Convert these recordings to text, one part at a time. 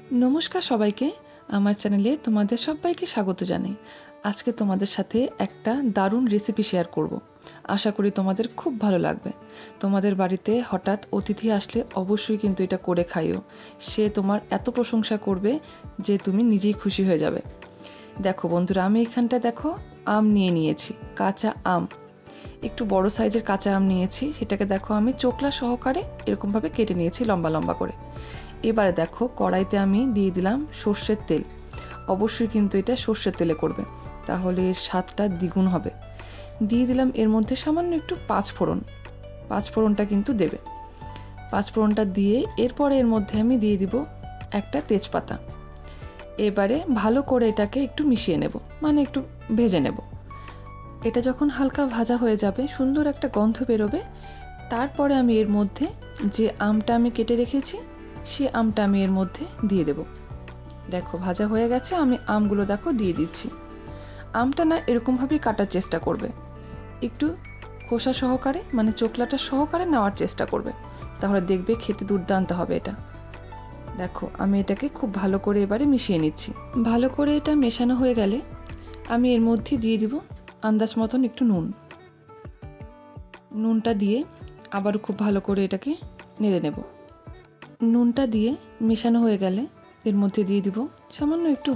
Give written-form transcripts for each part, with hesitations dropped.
নমস্কার সবাইকে, আমার চ্যানেলে তোমাদের সবাইকে স্বাগত জানাই। আজকে তোমাদের সাথে একটা দারুণ রেসিপি শেয়ার করব। আশা করি তোমাদের খুব ভালো লাগবে। তোমাদের বাড়িতে হঠাৎ অতিথি আসলে অবশ্যই কিন্তু এটা করে খাইও। সে তোমার এত প্রশংসা করবে যে তুমি নিজেই খুশি হয়ে যাবে। দেখো বন্ধুরা, আমি এখানটা দেখো আম নিয়ে নিয়েছি, কাঁচা আম। একটু বড় সাইজের কাঁচা আম নিয়েছি, সেটাকে দেখো আমি চোকলা সহকারে এরকমভাবে কেটে নিয়েছি লম্বা লম্বা করে। এবারে দেখো কড়াইতে আমি দিয়ে দিলাম সর্ষের তেল। অবশ্যই কিন্তু এটা সর্ষের তেলে করবে, তাহলে এর স্বাদটা দ্বিগুণ হবে। দিয়ে দিলাম এর মধ্যে সামান্য একটু পাঁচফোড়নটা কিন্তু দেবে। পাঁচফোড়নটা দিয়ে এরপরে এর মধ্যে আমি দিয়ে দিব একটা তেজপাতা। এবারে ভালো করে এটাকে একটু মিশিয়ে নেব, মানে একটু ভেজে নেব। এটা যখন হালকা ভাজা হয়ে যাবে, সুন্দর একটা গন্ধ বেরোবে, তারপরে আমি এর মধ্যে যে আমটা আমি কেটে রেখেছি সে আমটা আমি এর মধ্যে দিয়ে দেব। দেখো ভাজা হয়ে গেছে, আমি আমগুলো দেখো দিয়ে দিচ্ছি। আমটা না এরকমভাবেই কাটার চেষ্টা করবে, একটু খোসা সহকারে, মানে চোকলাটা সহকারে নেওয়ার চেষ্টা করবে, তাহলে দেখবে খেতে দুর্দান্ত হবে এটা। দেখো আমি এটাকে খুব ভালো করে এবারে মিশিয়ে নিচ্ছি। ভালো করে এটা মেশানো হয়ে গেলে আমি এর মধ্যে দিয়ে দিব আন্দাজ মতন একটু নুনটা দিয়ে আবারও খুব ভালো করে এটাকে নেড়ে নেব। নুনটা দিয়ে মেশানো হয়ে গেলে এর মধ্যে দিয়ে দিব সামান্য একটু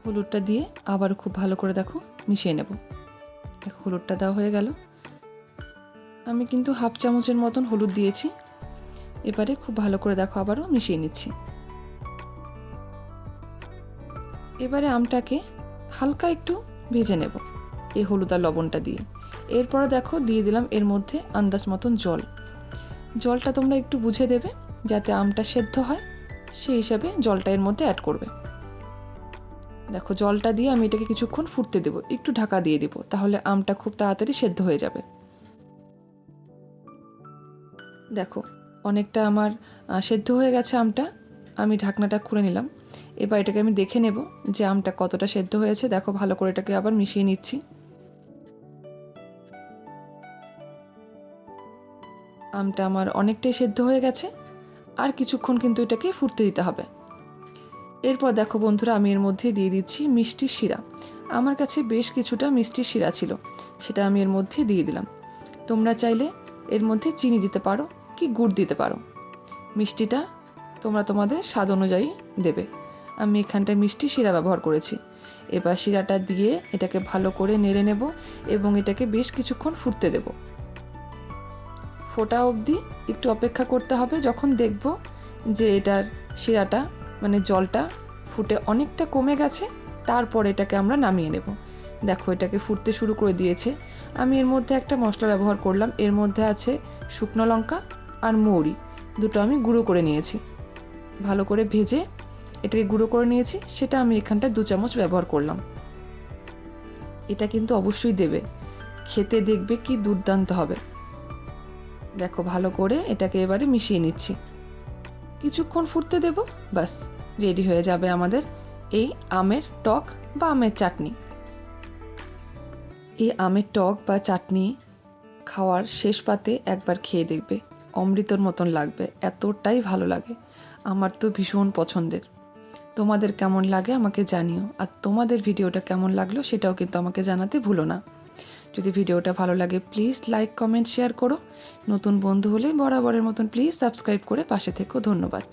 হলুদটা দিয়ে আবার খুব ভালো করে দেখো মিশিয়ে নেব। দেখো হলুদটা দেওয়া হয়ে গেল, আমি কিন্তু হাফ চামচের মতন হলুদ দিয়েছি। এবারে খুব ভালো করে দেখো আবারও মিশিয়ে নিচ্ছি। এবারে আমটাকে হালকা একটু ভেজে নেব এই হলুদ আর লবণটা দিয়ে। এরপরে দেখো দিয়ে দিলাম এর মধ্যে আন্দাজ মতন জলটা তোমরা একটু বুঝে দেবে যাতে আমটা সেদ্ধ হয়, সেই হিসাবে জলটা এর মধ্যে অ্যাড করবে। দেখো জলটা দিয়ে আমি এটাকে কিছুক্ষণ ফুটতে দেব, একটু ঢাকা দিয়ে দিব, তাহলে আমটা খুব তাড়াতাড়ি সেদ্ধ হয়ে যাবে। দেখো অনেকটা আমার সেদ্ধ হয়ে গেছে আমটা, আমি ঢাকনাটা খুলে নিলাম। এবার এটাকে আমি দেখে নেব যে আমটা কতটা সেদ্ধ হয়েছে। দেখো ভালো করে এটাকে আবার মিশিয়ে নিচ্ছি। আমটা আমার অনেকটাই সেদ্ধ হয়ে গেছে, আর কিছুক্ষণ কিন্তু এটাকে ফুটতে দিতে হবে। এরপর দেখো বন্ধুরা, আমি এর মধ্যে দিয়ে দিচ্ছি মিষ্টির শিরা। আমার কাছে বেশ কিছুটা মিষ্টির শিরা ছিল, সেটা আমি এর মধ্যে দিয়ে দিলাম। তোমরা চাইলে এর মধ্যে চিনি দিতে পারো কি গুড় দিতে পারো, মিষ্টিটা তোমরা তোমাদের স্বাদ অনুযায়ী দেবে। আমি এখানটায় মিষ্টি শিরা ব্যবহার করেছি। এবার শিরাটা দিয়ে এটাকে ভালো করে নেড়ে নেব এবং এটাকে বেশ কিছুক্ষণ ফুটতে দেব। ফোটা অবধি একটু অপেক্ষা করতে হবে। যখন দেখব যে এটার শিরাটা, মানে জলটা ফুটে অনেকটা কমে গেছে, তারপর এটাকে আমরা নামিয়ে নেব। দেখো এটাকে ফুটতে শুরু করে দিয়েছে। আমি এর মধ্যে একটা মশলা ব্যবহার করলাম, এর মধ্যে আছে শুকনো লঙ্কা আর মৌরি, দুটো আমি গুঁড়ো করে নিয়েছি। ভালো করে ভেজে এটাকে গুঁড়ো করে নিয়েছি, সেটা আমি এখানটায় 2 চামচ ব্যবহার করলাম। এটা কিন্তু অবশ্যই দেবে, খেতে দেখবে কি দুর্দান্ত হবে। দেখো ভালো করে এটাকে এবারে মিশিয়ে নিচ্ছি, কিছুক্ষণ ফুটতে দেব, বাস রেডি হয়ে যাবে আমাদের এই আমের টক বা আমের চাটনি। এই আমের টক বা চাটনি খাওয়ার শেষ পাতে একবার খেয়ে দেখবে, অমৃতর মতন লাগবে, এতটাই ভালো লাগে। আমার তো ভীষণ পছন্দের। তোমাদের কেমন লাগে আমাকে জানিও, আর তোমাদের ভিডিওটা কেমন লাগলো সেটাও কিন্তু আমাকে জানাতে ভুলো না। যদি ভিডিওটা ভালো লাগে প্লিজ লাইক কমেন্ট শেয়ার করো। নতুন বন্ধু হলে বরাবরের মতন প্লিজ সাবস্ক্রাইব করে পাশে থেকো। ধন্যবাদ।